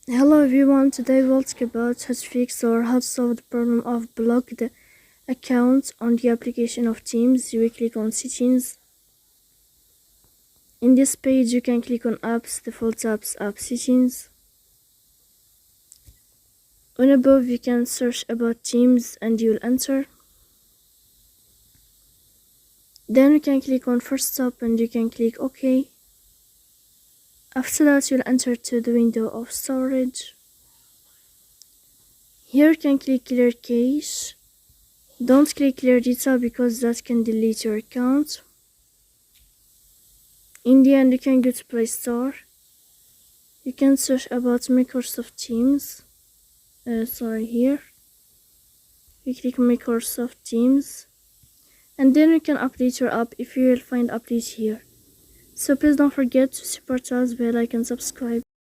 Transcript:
Hello everyone, today we'll talk about how to fix or how to solve the problem of blocked accounts on the application of Teams. You will click on settings. In this page you can click on apps, default apps, app settings. On above you can search about Teams and you'll enter. Then you can click on first stop and you can click OK. After that you'll enter to the window of storage. Here you can click clear cache. Don't click clear data because that can delete your account. In the end you can go to Play Store. You can search about Microsoft Teams. Here. You click Microsoft Teams. And then you can update your app if you will find update here. So please don't forget to support us by like and subscribe.